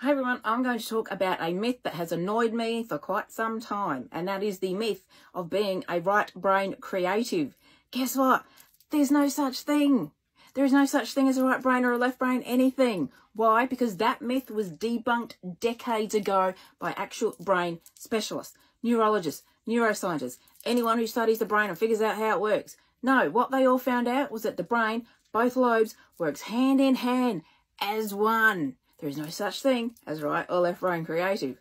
Hi everyone, I'm going to talk about a myth that has annoyed me for quite some time, and that is the myth of being a right brain creative. Guess what? There's no such thing. There is no such thing as a right brain or a left brain anything. Why? Because that myth was debunked decades ago by actual brain specialists, neurologists, neuroscientists, anyone who studies the brain and figures out how it works. No, what they all found out was that the brain, both lobes, works hand in hand as one. There is no such thing as right or left brain creative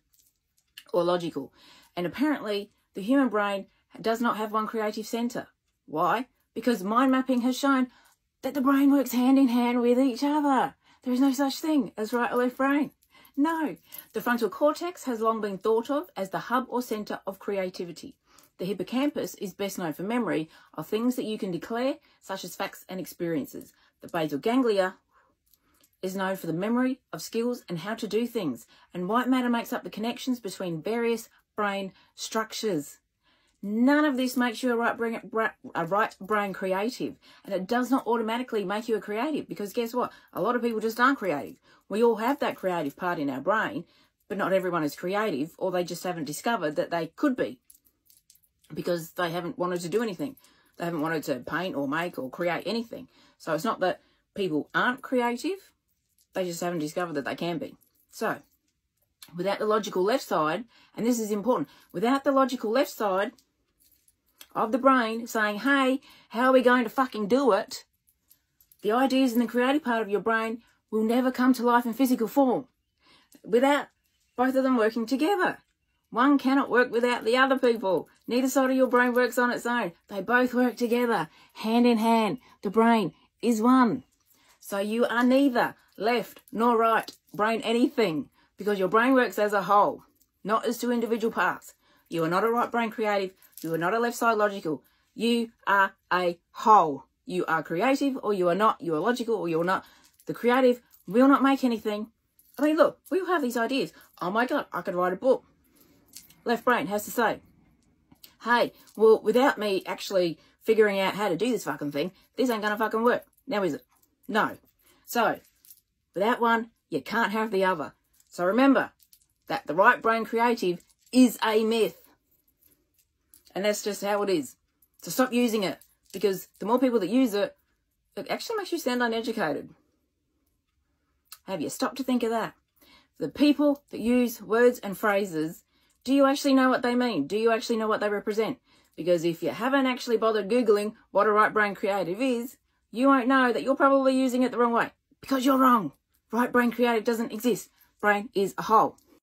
or logical. And apparently the human brain does not have one creative centre. Why? Because mind mapping has shown that the brain works hand in hand with each other. There is no such thing as right or left brain. No. The frontal cortex has long been thought of as the hub or centre of creativity. The hippocampus is best known for memory of things that you can declare, such as facts and experiences. The basal ganglia is known for the memory of skills and how to do things, and white matter makes up the connections between various brain structures. None of this makes you a right brain creative, and it does not automatically make you a creative, because guess what? A lot of people just aren't creative. We all have that creative part in our brain, but not everyone is creative, or they just haven't discovered that they could be, because they haven't wanted to do anything. They haven't wanted to paint or make or create anything. So it's not that people aren't creative, they just haven't discovered that they can be. So, without the logical left side, and this is important, without the logical left side of the brain saying, hey, how are we going to fucking do it? The ideas in the creative part of your brain will never come to life in physical form. Without both of them working together. One cannot work without the other, people. Neither side of your brain works on its own. They both work together, hand in hand. The brain is one. So you are neither left nor right brain anything, because your brain works as a whole, not as two individual parts. You are not a right brain creative. You are not a left side logical. You are a whole. You are creative or you are not. You are logical or you are not. The creative will not make anything. I mean, look, we all have these ideas. Oh my God, I could write a book. Left brain has to say, hey, well, without me actually figuring out how to do this fucking thing, this ain't gonna fucking work. Now is it? No. So, without one, you can't have the other. So remember that the right brain creative is a myth. And that's just how it is. So stop using it, because the more people that use it, it actually makes you sound uneducated. Have you stopped to think of that? The people that use words and phrases, do you actually know what they mean? Do you actually know what they represent? Because if you haven't actually bothered Googling what a right brain creative is, you won't know that you're probably using it the wrong way. Because you're wrong. Right brain creative doesn't exist. Brain is a whole.